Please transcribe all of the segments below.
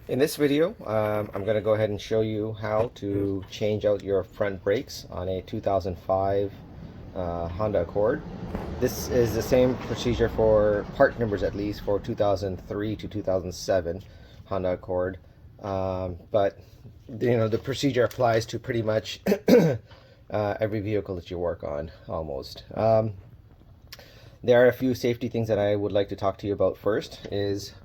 In this video, I'm going to go ahead and show you how to change out your front brakes on a 2005 Honda Accord. This is the same procedure for part numbers, at least for 2003 to 2007 Honda Accord, but the procedure applies to pretty much every vehicle that you work on, almost. There are a few safety things that I would like to talk to you about. First is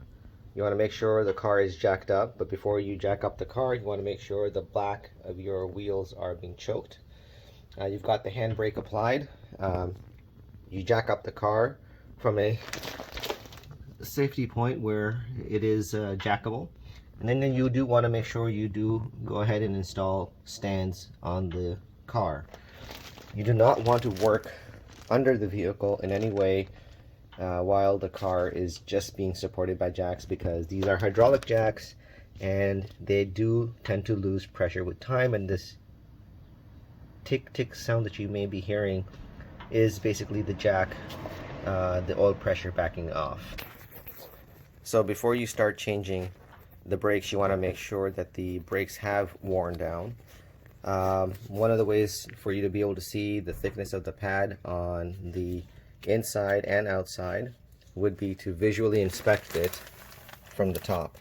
you want to make sure the car is jacked up, but before you jack up the car, you want to make sure the back of your wheels are being choked. You've got the handbrake applied. You jack up the car from a safety point where it is jackable, and then you do want to make sure you do go ahead and install stands on the car. You do not want to work under the vehicle in any way while the car is just being supported by jacks, because these are hydraulic jacks and they do tend to lose pressure with time, and this tick tick sound that you may be hearing is basically the jack, the oil pressure backing off. So before you start changing the brakes, you want to make sure that the brakes have worn down. One of the ways for you to be able to see the thickness of the pad on the inside and outside would be to visually inspect it from the top.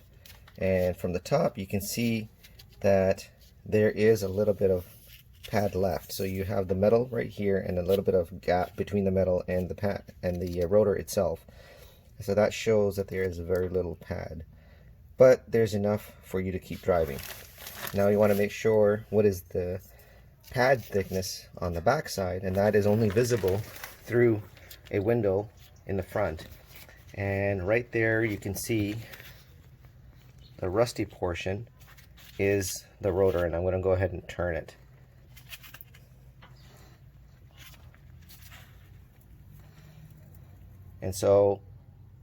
And from the top you can see that there is a little bit of pad left. So you have the metal right here and a little bit of gap between the metal and the pad and the rotor itself. So that shows that there is very little pad, but there's enough for you to keep driving. Now you want to make sure what is the pad thickness on the back side, and that is only visible through a window in the front. And right there you can see the rusty portion is the rotor, and I'm going to go ahead and turn it. And so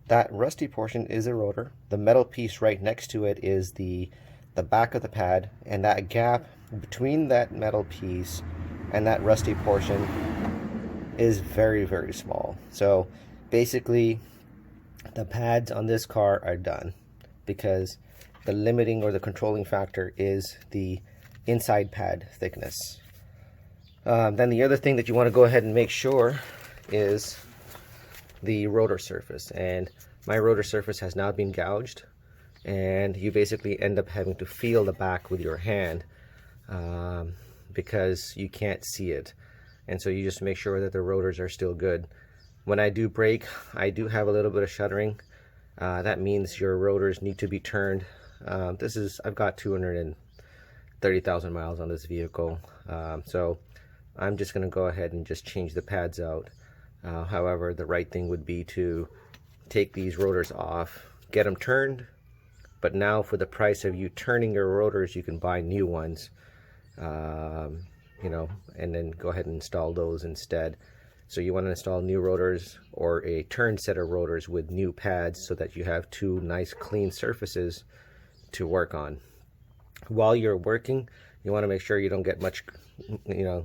that rusty portion is a rotor. The metal piece right next to it is the back of the pad, and that gap between that metal piece and that rusty portion is very, very small. So basically the pads on this car are done, because the limiting or the controlling factor is the inside pad thickness. Then the other thing that you want to go ahead and make sure is the rotor surface, and my rotor surface has now been gouged, and you basically end up having to feel the back with your hand because you can't see it. And so you just make sure that the rotors are still good. When I do brake, I do have a little bit of shuddering. That means your rotors need to be turned. I've got 230,000 miles on this vehicle, so I'm just going to go ahead and just change the pads out. However, the right thing would be to take these rotors off, get them turned, but now for the price of you turning your rotors, you can buy new ones, and then go ahead and install those instead. So you want to install new rotors or a turned set of rotors with new pads so that you have two nice clean surfaces to work on. While you're working, you want to make sure you don't get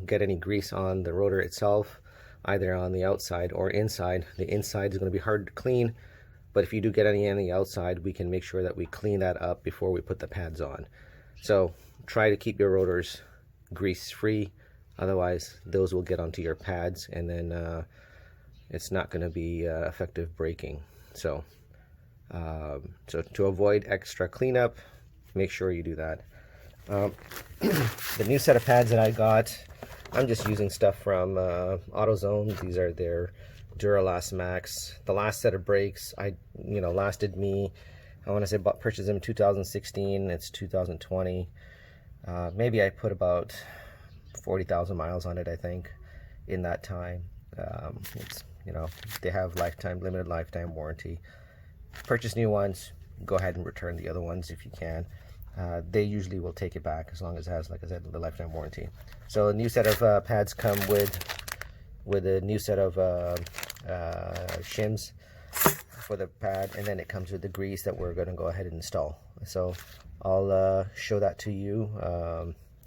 get any grease on the rotor itself, either on the outside or inside. The inside is going to be hard to clean, but if you do get any on the outside, we can make sure that we clean that up before we put the pads on. So try to keep your rotors grease free, otherwise those will get onto your pads, and then it's not going to be effective braking. So to avoid extra cleanup, make sure you do that. The new set of pads that I got, I'm just using stuff from AutoZone. These are their Duralast Max. The last set of brakes lasted me, I want to say, purchased them in 2016. It's 2020. Maybe I put about 40,000 miles on it, I think, in that time. They have limited lifetime warranty. Purchase new ones, go ahead and return the other ones if you can. They usually will take it back as long as it has, like I said, the lifetime warranty. So a new set of pads come with a new set of shims for the pad, and then it comes with the grease that we're going to go ahead and install. So I'll show that to you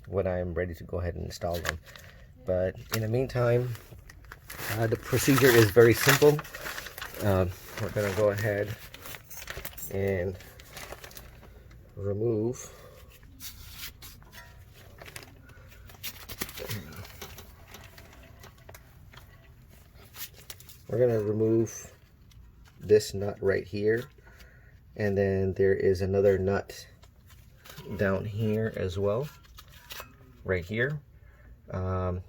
when I'm ready to go ahead and install them. But in the meantime, the procedure is very simple. We're going to go ahead and remove this nut right here, and then there is another nut down here as well, right here.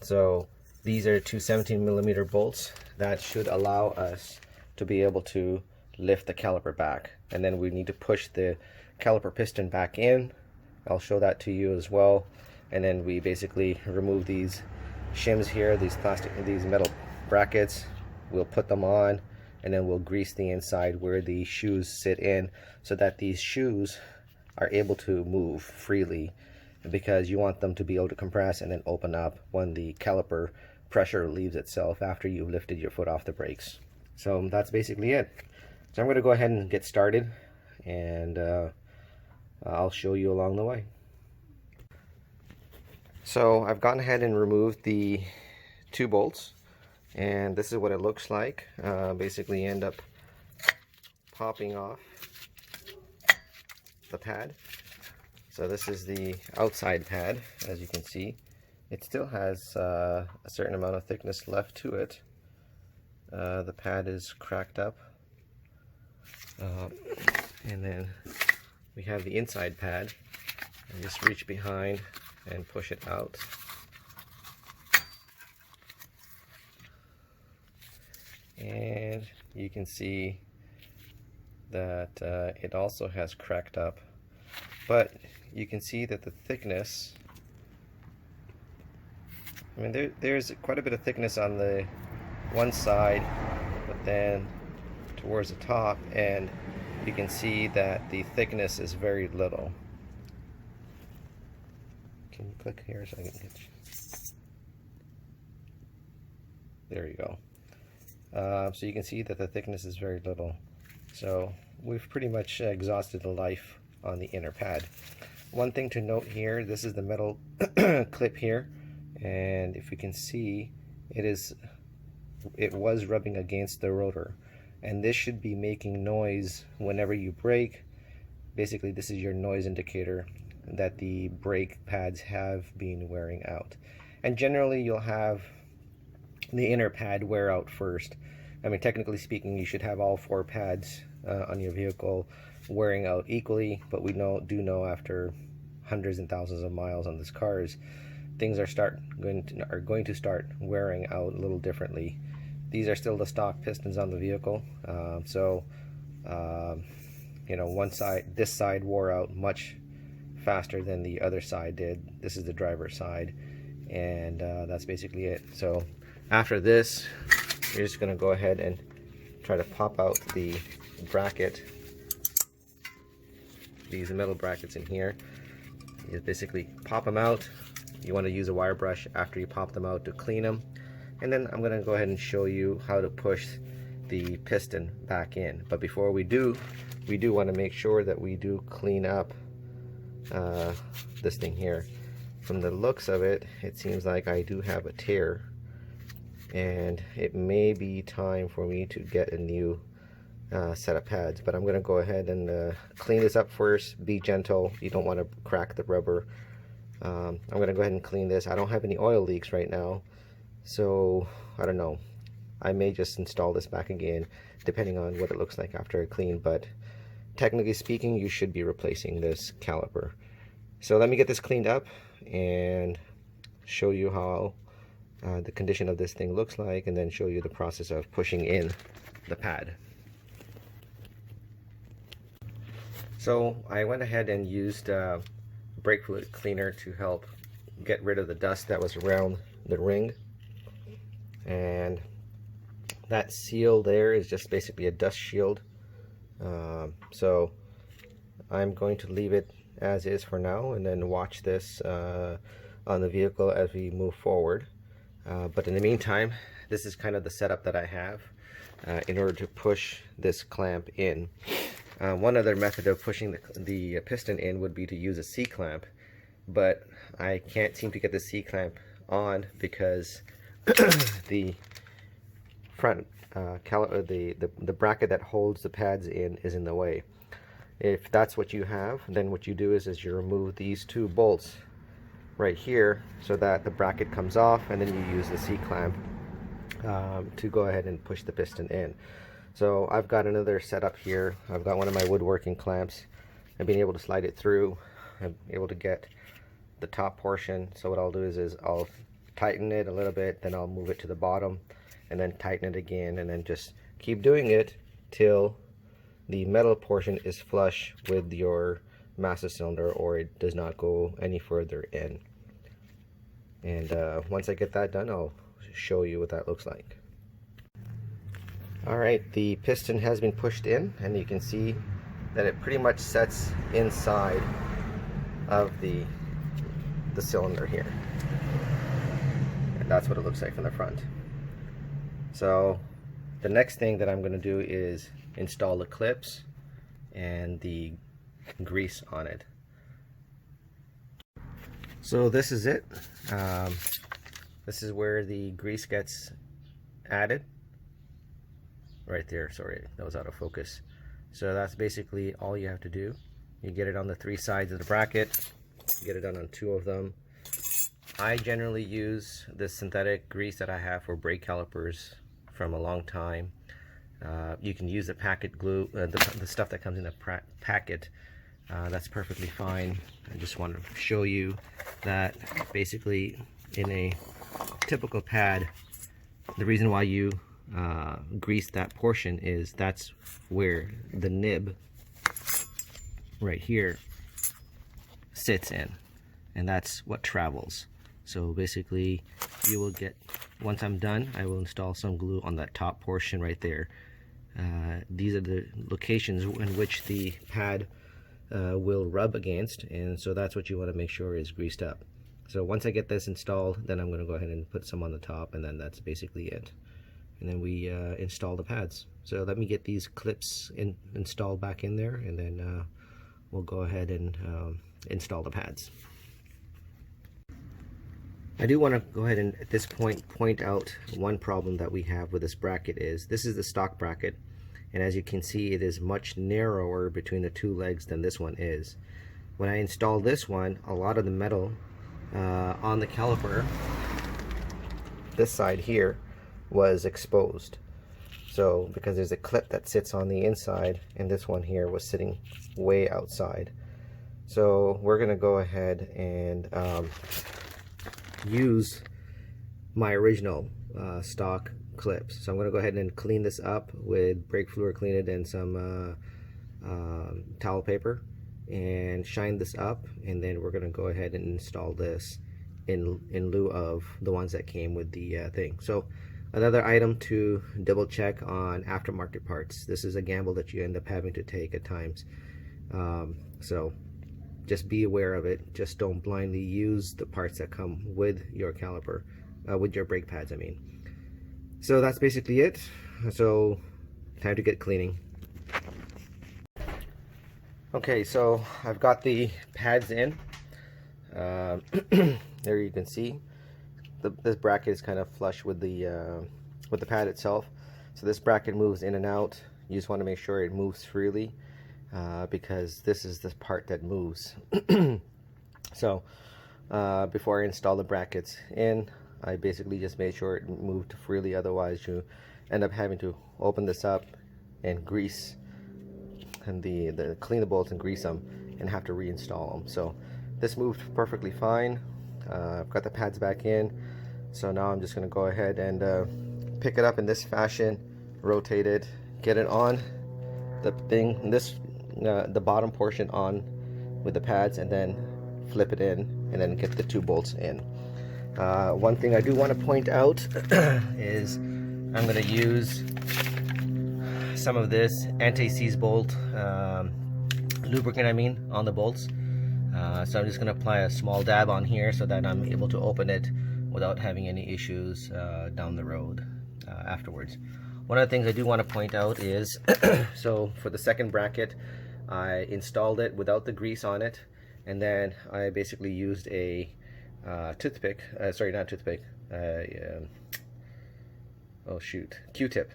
So these are two 17mm bolts that should allow us to be able to lift the caliper back, and then we need to push the caliper piston back in. I'll show that to you as well. And then we basically remove these shims here, these metal brackets. We'll put them on, and then we'll grease the inside where the shoes sit in, so that these shoes are able to move freely, because you want them to be able to compress and then open up when the caliper pressure leaves itself after you've lifted your foot off the brakes. So that's basically it. So I'm going to go ahead and get started, and I'll show you along the way. So I've gone ahead and removed the two bolts, and this is what it looks like. Basically end up popping off the pad. So this is the outside pad. As you can see, it still has a certain amount of thickness left to it. The pad is cracked up, and then we have the inside pad, and just reach behind and push it out. And you can see that it also has cracked up, but you can see that the thickness, I mean, there's quite a bit of thickness on the one side, but then towards the top, and you can see that the thickness is very little. Can you click here so I can get you? There you go. So you can see that the thickness is very little. So we've pretty much exhausted the life on the inner pad. One thing to note here, this is the metal clip here, and if you can see, it was rubbing against the rotor, and this should be making noise whenever you brake. Basically, this is your noise indicator that the brake pads have been wearing out. And generally you'll have the inner pad wear out first. I mean, technically speaking, you should have all four pads on your vehicle wearing out equally, but we do know after hundreds and thousands of miles on these cars, things are going to start wearing out a little differently. These are still the stock pistons on the vehicle, you know, this side wore out much faster than the other side did. This is the driver's side, and that's basically it. So after this, you're just going to go ahead and try to pop out the bracket, these metal brackets in here. You basically pop them out. You want to use a wire brush after you pop them out to clean them, and then I'm going to go ahead and show you how to push the piston back in. But before we do want to make sure that we do clean up this thing here. From the looks of it, it seems like I do have a tear, and it may be time for me to get a new set of pads. But I'm going to go ahead and clean this up first. Be gentle, you don't want to crack the rubber. I'm going to go ahead and clean this. I don't have any oil leaks right now, so I don't know, I may just install this back again depending on what it looks like after I clean. But technically speaking, you should be replacing this caliper. So let me get this cleaned up and show you how the condition of this thing looks like, and then show you the process of pushing in the pad. So I went ahead and used brake fluid cleaner to help get rid of the dust that was around the ring, and that seal there is just basically a dust shield. So I'm going to leave it as is for now, and then watch this on the vehicle as we move forward. But in the meantime, this is kind of the setup that I have in order to push this clamp in. One other method of pushing the piston in would be to use a C-clamp, but I can't seem to get the C-clamp on because the front the bracket that holds the pads in is in the way. If that's what you have, then what you do is you remove these two bolts right here so that the bracket comes off, and then you use the C-clamp to go ahead and push the piston in. So I've got another setup here. I've got one of my woodworking clamps. I've been able to slide it through. I'm able to get the top portion. So what I'll do is I'll tighten it a little bit, then I'll move it to the bottom and then tighten it again, and then just keep doing it till the metal portion is flush with your master cylinder, or it does not go any further in. And once I get that done, I'll show you what that looks like. Alright, the piston has been pushed in, and you can see that it pretty much sets inside of the cylinder here. And that's what it looks like from the front. So the next thing that I'm going to do is install the clips and the grease on it. So this is it. This is where the grease gets added. Right there, sorry, that was out of focus. So that's basically all you have to do. You get it on the three sides of the bracket, get it done on two of them. I generally use this synthetic grease that I have for brake calipers from a long time. You can use the packet glue, the stuff that comes in a packet. That's perfectly fine. I just want to show you that basically in a typical pad, the reason why you grease that portion is that's where the nib right here sits in, and that's what travels. So basically you will get, once I'm done, I will install some glue on that top portion right there. These are the locations in which the pad will rub against, and so that's what you want to make sure is greased up. So once I get this installed, then I'm going to go ahead and put some on the top, and then that's basically it. And then we install the pads. So let me get these clips installed back in there, and then we'll go ahead and install the pads. I do want to go ahead and at this point out one problem that we have with this bracket is this is the stock bracket, and as you can see it is much narrower between the two legs than this one is. When I installed this one, a lot of the metal on the caliper, this side here, was exposed. So because there's a clip that sits on the inside, and this one here was sitting way outside. So we're gonna go ahead and use my original stock clips. So I'm gonna go ahead and clean this up with brake fluid clean and some towel paper, and shine this up, and then we're gonna go ahead and install this in lieu of the ones that came with the thing. So another item to double check on aftermarket parts. This is a gamble that you end up having to take at times. So just be aware of it. Just don't blindly use the parts that come with your caliper, with your brake pads, I mean. So that's basically it. So time to get cleaning. Okay, so I've got the pads in. There you can see this bracket is kind of flush with the pad itself. So this bracket moves in and out. You just want to make sure it moves freely, because this is the part that moves. So before I install the brackets in, I basically just made sure it moved freely. Otherwise you end up having to open this up and grease and clean the bolts and grease them and have to reinstall them. So this moved perfectly fine. I've got the pads back in, so now I'm just going to go ahead and pick it up in this fashion, rotate it, get it on the thing, the bottom portion on with the pads, and then flip it in, and then get the two bolts in. One thing I do want to point out is I'm going to use some of this anti-seize bolt lubricant, on the bolts. So I'm just going to apply a small dab on here so that I'm able to open it without having any issues down the road afterwards. One of the things I do want to point out is so for the second bracket, I installed it without the grease on it, and then I basically used a toothpick, sorry, not toothpick, oh shoot, Q-tip.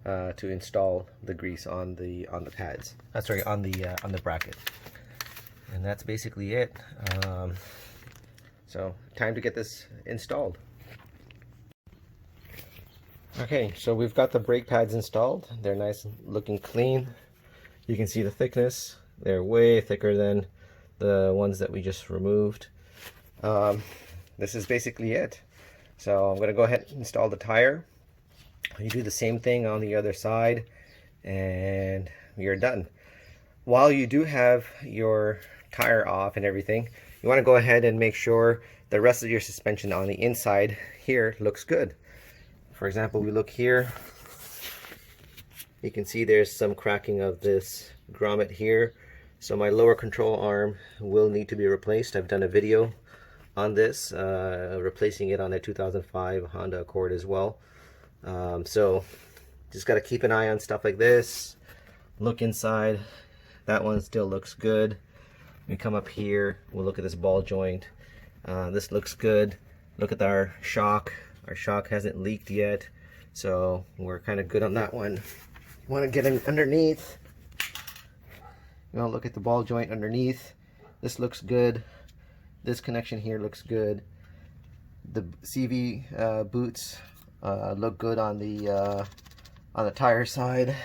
to install the grease on the pads. Sorry, on the bracket. And that's basically it. So time to get this installed. Okay, so we've got the brake pads installed. They're nice looking clean. You can see the thickness. They're way thicker than the ones that we just removed. This is basically it. So I'm going to go ahead and install the tire. You do the same thing on the other side and you're done. While you do have your tire off and everything, you want to go ahead and make sure the rest of your suspension on the inside here looks good. For example, we look here, you can see there's some cracking of this grommet here, so my lower control arm will need to be replaced. I've done a video on this, replacing it on a 2005 Honda Accord as well. So just got to keep an eye on stuff like this. Look inside, that one still looks good. We come up here, we'll look at this ball joint. This looks good. Look at our shock. Our shock hasn't leaked yet, so we're kind of good on that one. You want to get in underneath. You want to look at the ball joint underneath. This looks good. This connection here looks good. The CV boots look good on the tire side,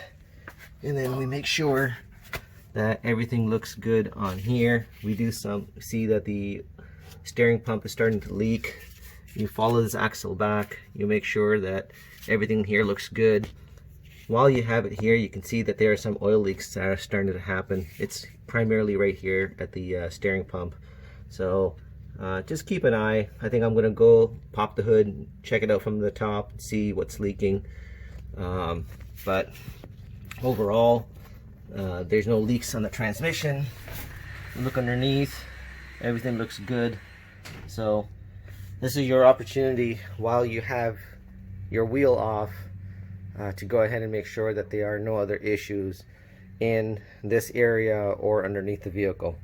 and then we make sure that everything looks good on here. We do see that the steering pump is starting to leak. You follow this axle back, you make sure that everything here looks good. While you have it here, you can see that there are some oil leaks that are starting to happen. It's primarily right here at the steering pump. So just keep an eye. I think I'm gonna go pop the hood, check it out from the top, see what's leaking. But overall, there's no leaks on the transmission. Look underneath, everything looks good. So this is your opportunity while you have your wheel off to go ahead and make sure that there are no other issues in this area or underneath the vehicle.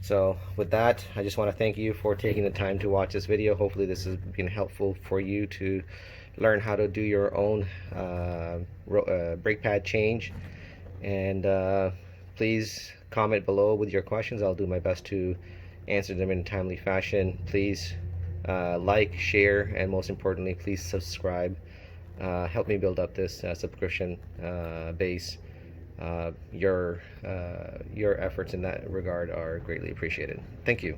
So with that, I just want to thank you for taking the time to watch this video. Hopefully this has been helpful for you to learn how to do your own brake pad change. And please comment below with your questions. I'll do my best to answer them in a timely fashion. Please like, share, and most importantly, please subscribe. Help me build up this subscription base. Your efforts in that regard are greatly appreciated. Thank you.